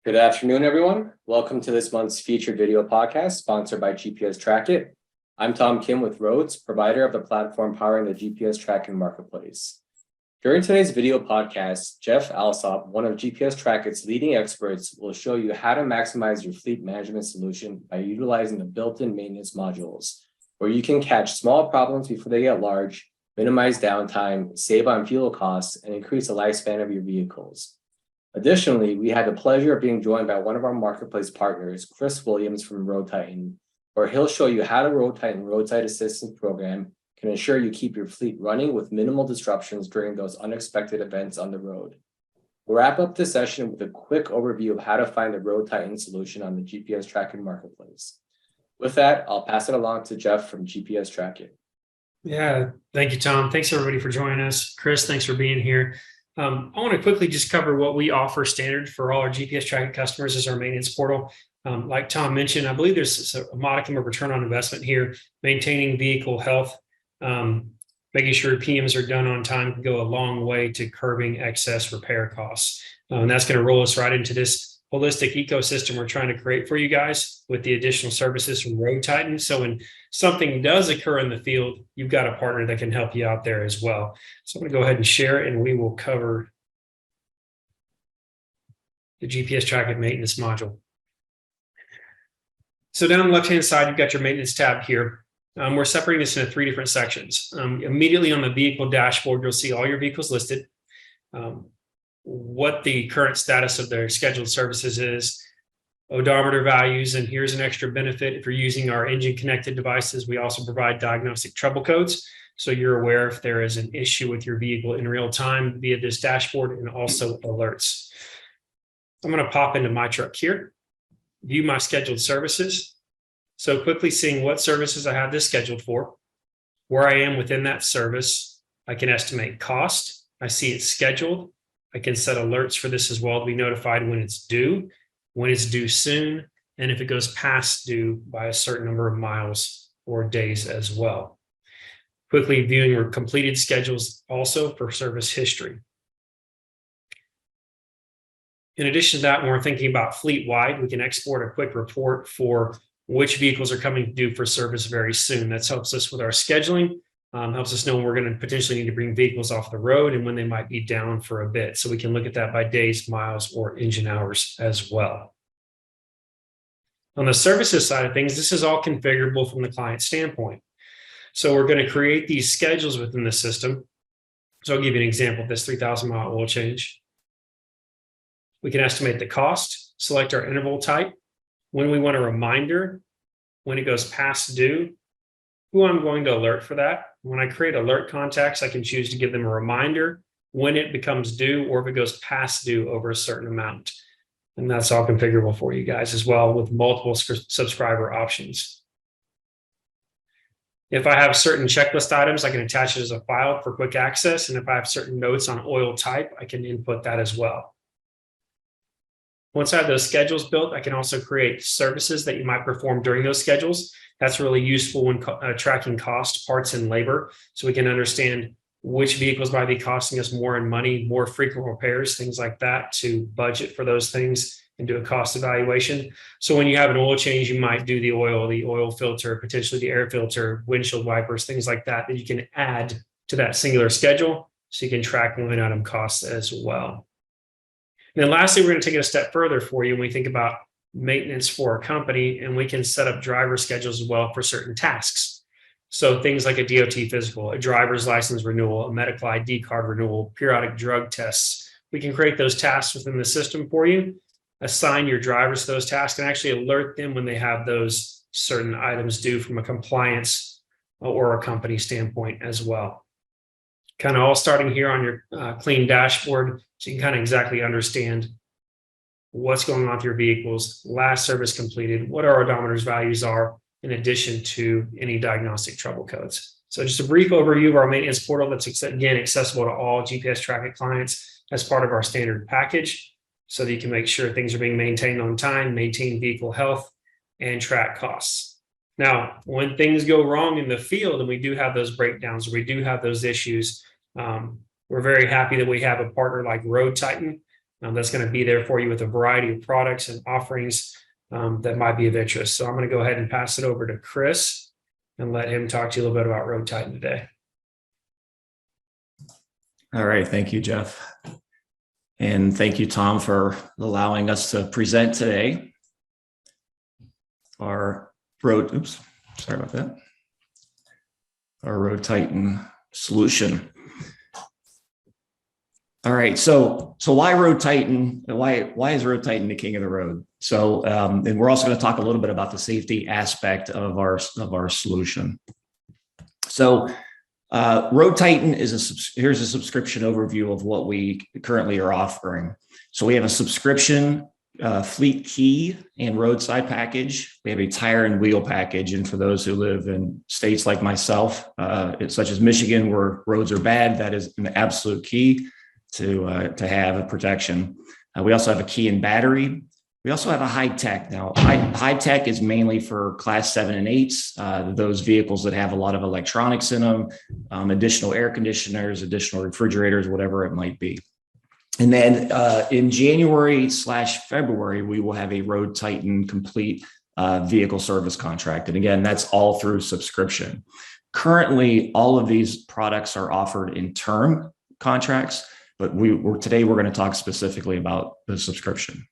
Good afternoon, everyone. Welcome to this month's featured video podcast sponsored by GPS Trackit. I'm Tom Kim with Roads, provider of the platform powering the GPS tracking marketplace. During today's video podcast, Jeff Alsop, one of GPS Trackit's leading experts, will show you how to maximize your fleet management solution by utilizing the built-in maintenance modules, where you can catch small problems before they get large, minimize downtime, save on fuel costs, and increase the lifespan of your vehicles. Additionally, we had the pleasure of being joined by one of our marketplace partners, Chris Williams from Road Titan, where he'll show you how the Road Titan Roadside Assistance program can ensure you keep your fleet running with minimal disruptions during those unexpected events on the road. We'll wrap up this session with a quick overview of how to find the Road Titan solution on the GPS tracking marketplace. With that, I'll pass it along to Jeff from GPS Trackit. Yeah, thank you, Tom. Thanks everybody for joining us. Chris, thanks for being here. I want to quickly just cover what we offer standard for all our GPS tracking customers as our maintenance portal. Like Tom mentioned, I believe there's a modicum of return on investment here, maintaining vehicle health, making sure PMs are done on time can go a long way to curbing excess repair costs. And that's going to roll us right into this holistic ecosystem we're trying to create for you guys with the additional services from Road Titan. So when something does occur in the field, you've got a partner that can help you out there as well. So I'm going to go ahead and share it, and we will cover the GPS Trackit maintenance module. So down the left-hand side, you've got your maintenance tab here. We're separating this into three different sections. Immediately on the vehicle dashboard, you'll see all your vehicles listed, what the current status of their scheduled services is, odometer values, and here's an extra benefit. If you're using our engine connected devices, we also provide diagnostic trouble codes. So you're aware if there is an issue with your vehicle in real time via this dashboard, and also alerts. I'm going to pop into my truck here, view my scheduled services. So quickly seeing what services I have this scheduled for, where I am within that service. I can estimate cost. I see it's scheduled. I can set alerts for this as well to be notified when it's due soon, and if it goes past due by a certain number of miles or days as well. Quickly viewing your completed schedules also for service history. In addition to that, when we're thinking about fleet-wide, we can export a quick report for which vehicles are coming due for service very soon. That helps us with our scheduling. Helps us know when we're going to potentially need to bring vehicles off the road and when they might be down for a bit. So we can look at that by days, miles, or engine hours as well. On the services side of things, this is all configurable from the client standpoint. So we're going to create these schedules within the system. So I'll give you an example of this 3,000-mile oil change. We can estimate the cost, select our interval type, when we want a reminder, when it goes past due, who I'm going to alert for that. When I create alert contacts, I can choose to give them a reminder when it becomes due or if it goes past due over a certain amount. And that's all configurable for you guys as well with multiple subscriber options. If I have certain checklist items, I can attach it as a file for quick access. And if I have certain notes on oil type, I can input that as well. Once I have those schedules built, I can also create services that you might perform during those schedules. That's really useful when tracking cost, parts, and labor, so we can understand which vehicles might be costing us more in money, more frequent repairs, things like that, to budget for those things and do a cost evaluation. So when you have an oil change, you might do the oil filter, potentially the air filter, windshield wipers, things like that, that you can add to that singular schedule so you can track line item costs as well. And then lastly, we're going to take it a step further for you when we think about maintenance for a company, and we can set up driver schedules as well for certain tasks. So things like a DOT physical, a driver's license renewal, a medical ID card renewal, periodic drug tests. We can create those tasks within the system for you, assign your drivers to those tasks, and actually alert them when they have those certain items due from a compliance or a company standpoint as well. Kind of all starting here on your clean dashboard, so you can kind of exactly understand what's going on with your vehicles, last service completed, what our odometers values are, in addition to any diagnostic trouble codes. So just a brief overview of our maintenance portal that's, again, accessible to all GPS Trackit clients as part of our standard package, so that you can make sure things are being maintained on time, maintain vehicle health, and track costs. Now, when things go wrong in the field, and we do have those breakdowns, or we do have those issues, we're very happy that we have a partner like Road Titan that's going to be there for you with a variety of products and offerings that might be of interest. So I'm going to go ahead and pass it over to Chris and let him talk to you a little bit about Road Titan today. All right. Thank you, Jeff. And thank you, Tom, for allowing us to present today our Road Titan solution. All right. So why Road Titan? Why is Road Titan the king of the road? So, and we're also going to talk a little bit about the safety aspect of our solution. So, Road Titan here's a subscription overview of what we currently are offering. So we have a subscription fleet key and roadside package. We have a tire and wheel package. And for those who live in states like myself, such as Michigan, where roads are bad, that is an absolute key to have a protection. We also have a key and battery. We also have a high tech. Now, high tech is mainly for class 7 and 8s, those vehicles that have a lot of electronics in them, additional air conditioners, additional refrigerators, whatever it might be. And then in January/February, we will have a Road Titan complete vehicle service contract. And again, that's all through subscription. Currently, all of these products are offered in term contracts, but today we're going to talk specifically about the subscription.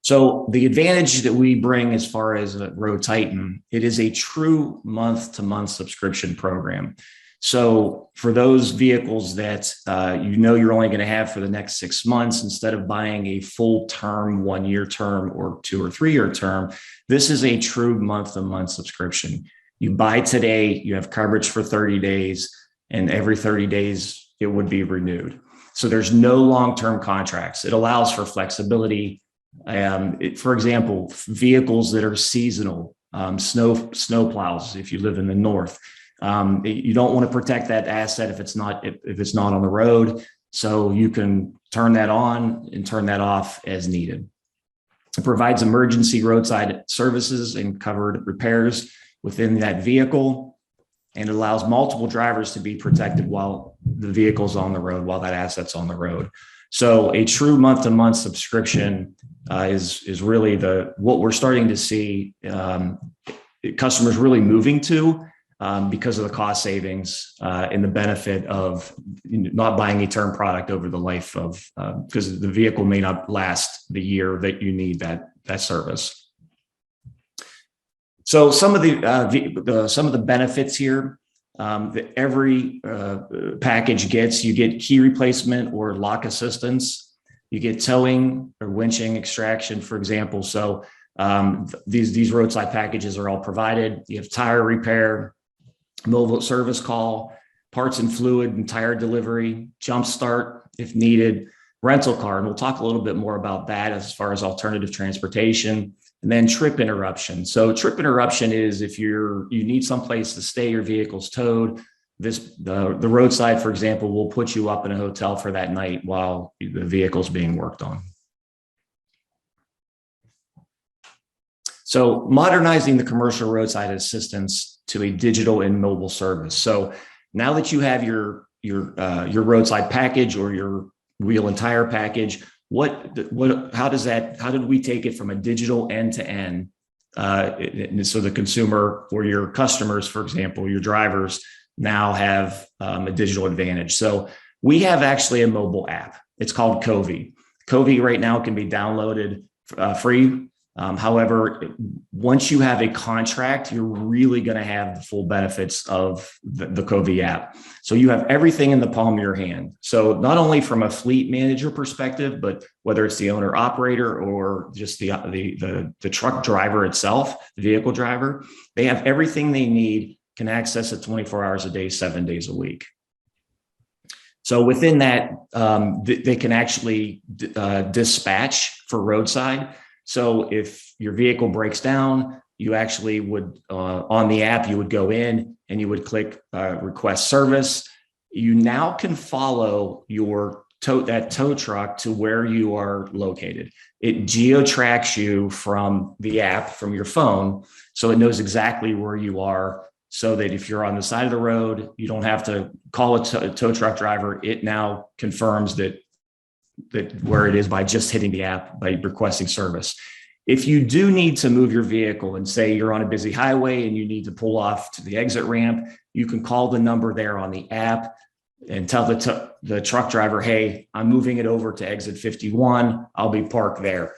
So the advantage that we bring as far as Road Titan, it is a true month-to-month subscription program. So for those vehicles that you're only going to have for the next 6 months, instead of buying a full term, 1-year term or 2 or 3 year term, this is a true month-to-month subscription. You buy today, you have coverage for 30 days, and every 30 days it would be renewed. So there's no long-term contracts. It allows for flexibility. For example, vehicles that are seasonal, snow plows, if you live in the north, you don't want to protect that asset if it's not on the road. So you can turn that on and turn that off as needed. It provides emergency roadside services and covered repairs within that vehicle, and it allows multiple drivers to be protected while the vehicle's on the road, while that asset's on the road. So a true month-to-month subscription is really what we're starting to see customers really moving to because of the cost savings and the benefit of not buying a term product over the life of because the vehicle may not last the year that you need that service. So some of the benefits here that every package gets: you get key replacement or lock assistance, you get towing or winching extraction, for example. So these roadside packages are all provided. You have tire repair, mobile service call, parts and fluid and tire delivery, jump start if needed, rental car, and we'll talk a little bit more about that as far as alternative transportation. And then trip interruption. So trip interruption is if you need someplace to stay, your vehicle's towed. The roadside, for example, will put you up in a hotel for that night while the vehicle's being worked on. So modernizing the commercial roadside assistance to a digital and mobile service. So now that you have your roadside package or your wheel and tire package, how did we take it from a digital end to end? So the consumer or your customers, for example, your drivers now have a digital advantage. So we have actually a mobile app. It's called Covey. Covey right now can be downloaded free. However, once you have a contract, you're really going to have the full benefits of the Covey app. So you have everything in the palm of your hand. So not only from a fleet manager perspective, but whether it's the owner operator or just the truck driver itself, the vehicle driver, they have everything they need, can access it 24 hours a day, 7 days a week. So within that, they can actually dispatch for roadside. So if your vehicle breaks down, you actually would, on the app, you would go in and you would click request service. You now can follow that tow truck to where you are located. It geo-tracks you from the app, from your phone, so it knows exactly where you are, so that if you're on the side of the road, you don't have to call a tow truck driver. It now confirms that where it is by just hitting the app by requesting service. If you do need to move your vehicle and say you're on a busy highway and you need to pull off to the exit ramp, you can call the number there on the app and tell the truck driver, hey, I'm moving it over to exit 51. I'll be parked there.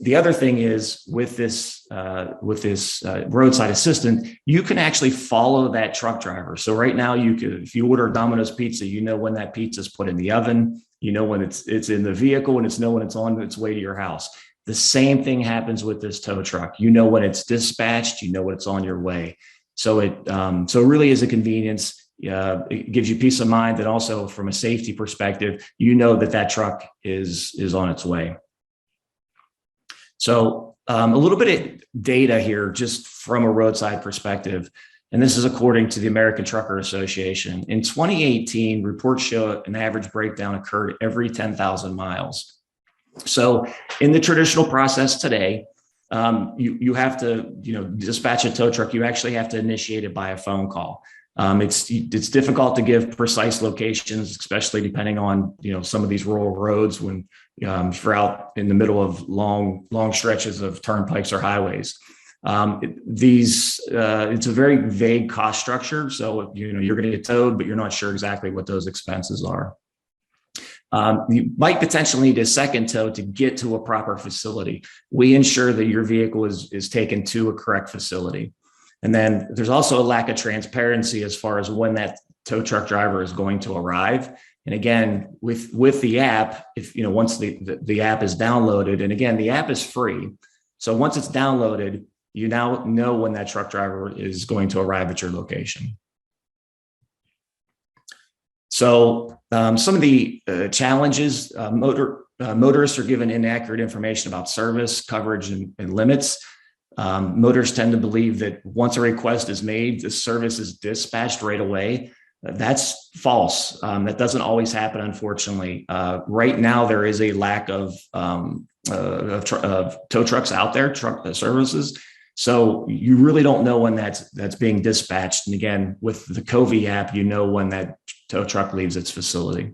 The other thing is with this roadside assistant, you can actually follow that truck driver. So right now, if you order Domino's pizza, you know when that pizza is put in the oven, you know when it's in the vehicle, and when it's on its way to your house. The same thing happens with this tow truck. You know when it's dispatched, you know when it's on your way. So it really is a convenience. It gives you peace of mind, and also from a safety perspective, you know that truck is on its way. So a little bit of data here, just from a roadside perspective, and this is according to the American Trucker Association. In 2018, reports show an average breakdown occurred every 10,000 miles. So in the traditional process today, you have to, dispatch a tow truck. You actually have to initiate it by a phone call. It's difficult to give precise locations, especially depending on, some of these rural roads when if you're out in the middle of long stretches of turnpikes or highways. It's a very vague cost structure. So, you're going to get towed, but you're not sure exactly what those expenses are. You might potentially need a second tow to get to a proper facility. We ensure that your vehicle is taken to a correct facility. And then there's also a lack of transparency as far as when that tow truck driver is going to arrive. And again, with the app, once the app is downloaded, and again, the app is free. So once it's downloaded, you now know when that truck driver is going to arrive at your location. So some of the challenges, motorists are given inaccurate information about service, coverage, and limits. Motorists tend to believe that once a request is made, the service is dispatched right away. That's false. That doesn't always happen, unfortunately. Right now, there is a lack of tow trucks out there, truck services. So you really don't know when that's being dispatched. And again, with the Covey app, you know when that tow truck leaves its facility.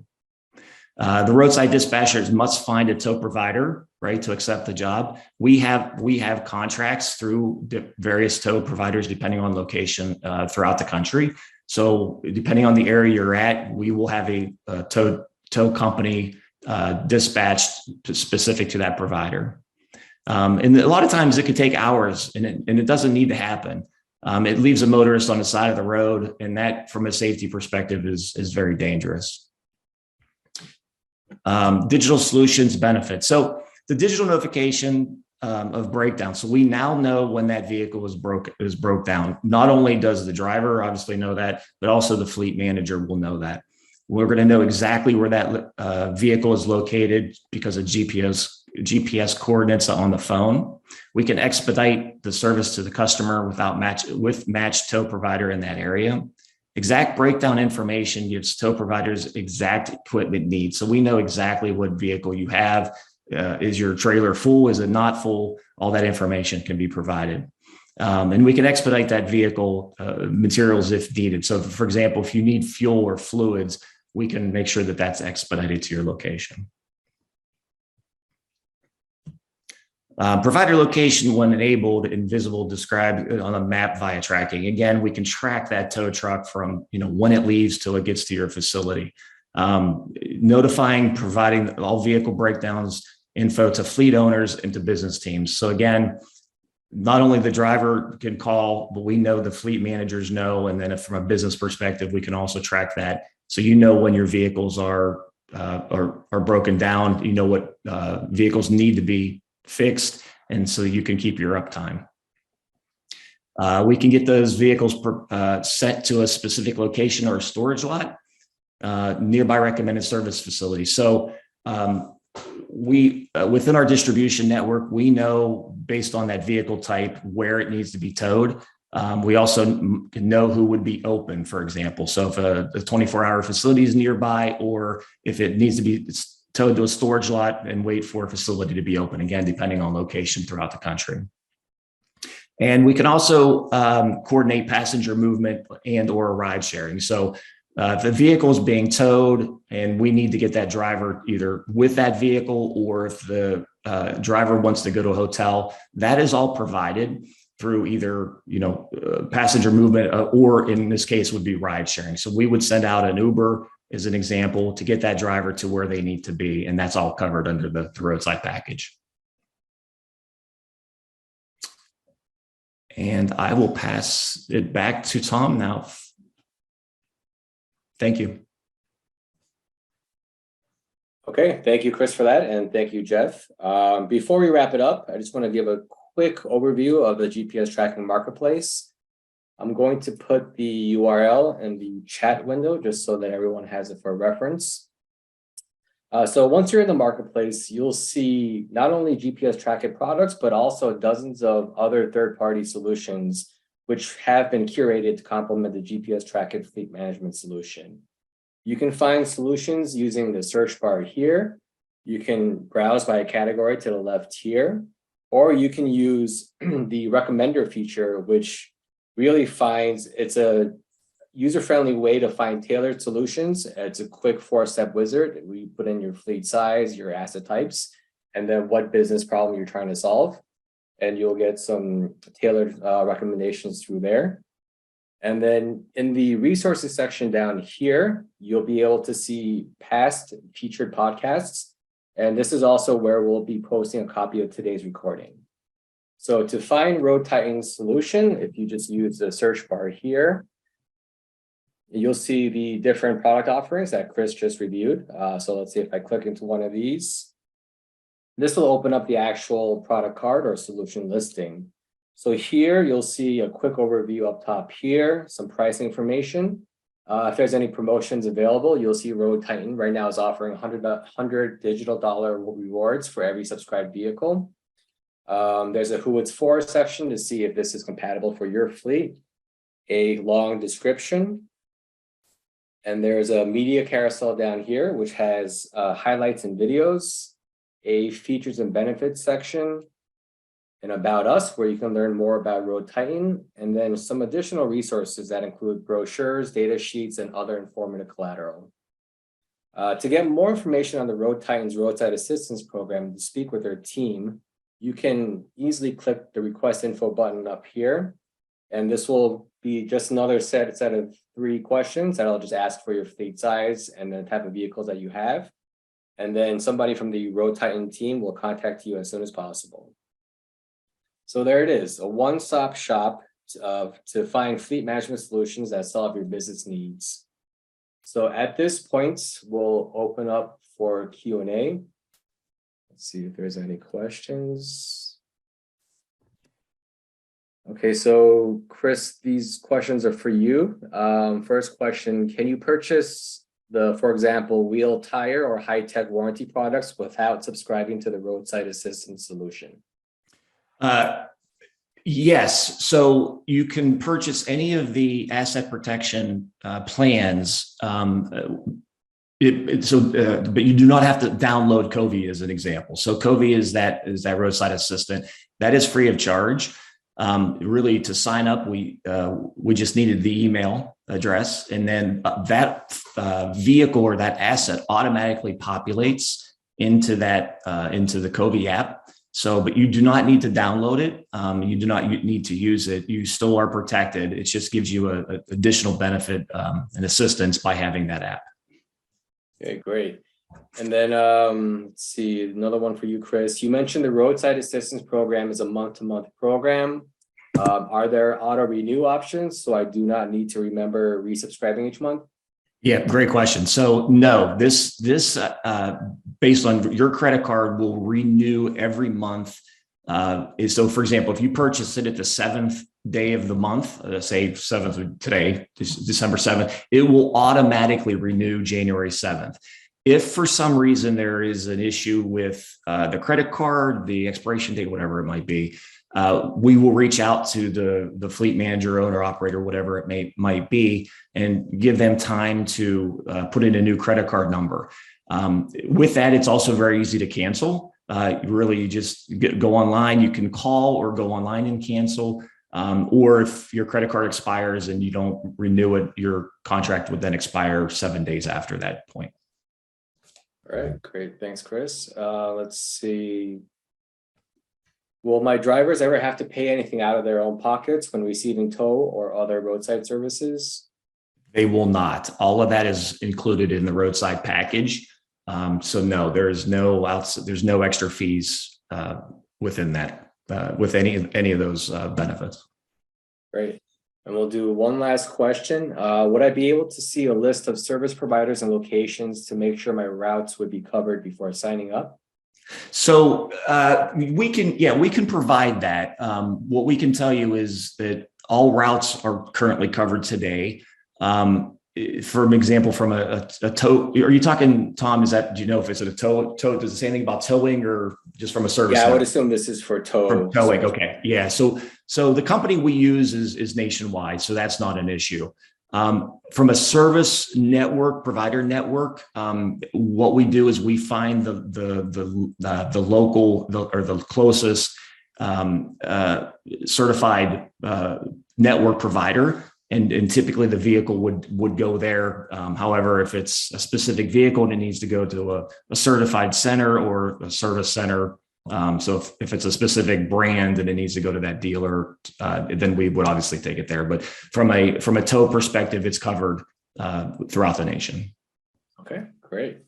The roadside dispatchers must find a tow provider, right, to accept the job. We have contracts through various tow providers depending on location throughout the country. So depending on the area you're at, we will have a tow company dispatched specific to that provider. And a lot of times it could take hours, and it doesn't need to happen. It leaves a motorist on the side of the road, and that, from a safety perspective, is very dangerous. Digital solutions benefits. So the digital notification of breakdown. So we now know when that vehicle is broke down. Not only does the driver obviously know that, but also the fleet manager will know that. We're going to know exactly where that vehicle is located because of GPS coordinates on the phone. We can expedite the service to the customer with matched tow provider in that area. Exact breakdown information gives tow providers exact equipment needs. So we know exactly what vehicle you have. Is your trailer full? Is it not full? All that information can be provided. And we can expedite that vehicle materials if needed. So for example, if you need fuel or fluids, we can make sure that that's expedited to your location. Provider location, when enabled and visible, described on a map via tracking. Again, we can track that tow truck from when it leaves till it gets to your facility. Notifying, providing all vehicle breakdowns info to fleet owners and to business teams. So again, not only the driver can call, but we know the fleet managers know. And then from a business perspective, we can also track that. So when your vehicles are broken down, what vehicles need to be fixed, and so you can keep your uptime. We can get those vehicles sent to a specific location or a storage lot, nearby recommended service facility. So we within our distribution network, we know based on that vehicle type where it needs to be towed. We also know who would be open, for example. So if a 24-hour facility is nearby, or if it needs to be towed to a storage lot and wait for a facility to be open, again, depending on location throughout the country. And we can also coordinate passenger movement and or ride sharing. So if the vehicle is being towed and we need to get that driver either with that vehicle, or if the driver wants to go to a hotel, that is all provided through either, passenger movement, or in this case would be ride sharing. So we would send out an Uber as an example to get that driver to where they need to be. And that's all covered under the roadside package. And I will pass it back to Tom now. Thank you. Okay, thank you, Chris, for that. And thank you, Jeff. Before we wrap it up, I just want to give a quick overview of the GPS tracking marketplace. I'm going to put the URL in the chat window just so that everyone has it for reference. So once you're in the marketplace, you'll see not only GPS tracking products, but also dozens of other third-party solutions which have been curated to complement the GPS tracking fleet management solution. You can find solutions using the search bar here. You can browse by a category to the left here, or you can use the recommender feature, which really it's a user-friendly way to find tailored solutions. It's a quick 4-step wizard. We put in your fleet size, your asset types, and then what business problem you're trying to solve. And you'll get some tailored recommendations through there. And then in the resources section down here, you'll be able to see past featured podcasts. And this is also where we'll be posting a copy of today's recording. So to find Road Titan's solution, if you just use the search bar here, you'll see the different product offerings that Chris just reviewed. So let's see if I click into one of these. This will open up the actual product card or solution listing. So here you'll see a quick overview up top here, some price information. If there's any promotions available, you'll see Road Titan right now is offering 100 digital dollar rewards for every subscribed vehicle. There's a who it's for section to see if this is compatible for your fleet, a long description, and there's a media carousel down here, which has highlights and videos, a features and benefits section, and about us, where you can learn more about Road Titan, and then some additional resources that include brochures, data sheets, and other informative collateral. To get more information on the Road Titan's Roadside Assistance program, to speak with their team, you can easily click the request info button up here. And this will be just another set of 3 questions that I'll just ask for your fleet size and the type of vehicles that you have. And then somebody from the Road Titan team will contact you as soon as possible. So there it is, a one-stop shop to find fleet management solutions that solve your business needs. So at this point, we'll open up for Q&A. Let's see if there's any questions. Okay, so Chris, these questions are for you. First question, can you purchase for example, wheel, tire, or high-tech warranty products without subscribing to the Roadside Assistance solution? Yes. So you can purchase any of the asset protection plans. But you do not have to download Covey as an example. So Covey is that roadside assistant that is free of charge. Really, to sign up, we just needed the email address, and then that vehicle or that asset automatically populates into the Covey app. So, but you do not need to download it. You do not need to use it. You still are protected. It just gives you a additional benefit and assistance by having that app. Okay, great. And then let's see, another one for you, Chris. You mentioned the Roadside Assistance program is a month-to-month program. Are there auto renew options so I do not need to remember resubscribing each month? Yeah, great question. So no, this based on your credit card will renew every month. So for example, if you purchase it at the 7th day of the month, say 7th today, December 7th, it will automatically renew January 7th. If for some reason there is an issue with the credit card, the expiration date, whatever it might be, we will reach out to the fleet manager, owner, operator, whatever it might be, and give them time to put in a new credit card number. With that, it's also very easy to cancel. You just go online. You can call or go online and cancel. Or if your credit card expires and you don't renew it, your contract would then expire 7 days after that point. All right, great. Thanks, Chris. Let's see. Will my drivers ever have to pay anything out of their own pockets when receiving tow or other roadside services? They will not. All of that is included in the roadside package. So no, there's no extra fees within that, with any of those benefits. Great. And we'll do one last question. Would I be able to see a list of service providers and locations to make sure my routes would be covered before signing up? So we can provide that. What we can tell you is that all routes are currently covered today. For an example, from a tow, are you talking, Tom? Do you know if it's a tow? Does it say anything about towing, or just from a service? Yeah, center? I would assume this is for tow. For towing. Okay. Yeah. So the company we use is nationwide, so that's not an issue. From a service network, provider network, what we do is we find the local or the closest certified network provider. And typically the vehicle would go there. However, if it's a specific vehicle and it needs to go to a certified center or a service center, so if it's a specific brand and it needs to go to that dealer, then we would obviously take it there. But from a tow perspective, it's covered throughout the nation. Okay, great.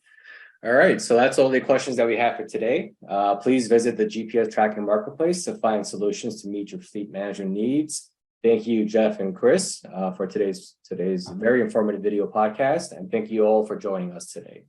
All right, so that's all the questions that we have for today. Please visit the GPS tracking marketplace to find solutions to meet your fleet management needs. Thank you, Jeff and Chris, for today's very informative video podcast, and thank you all for joining us today.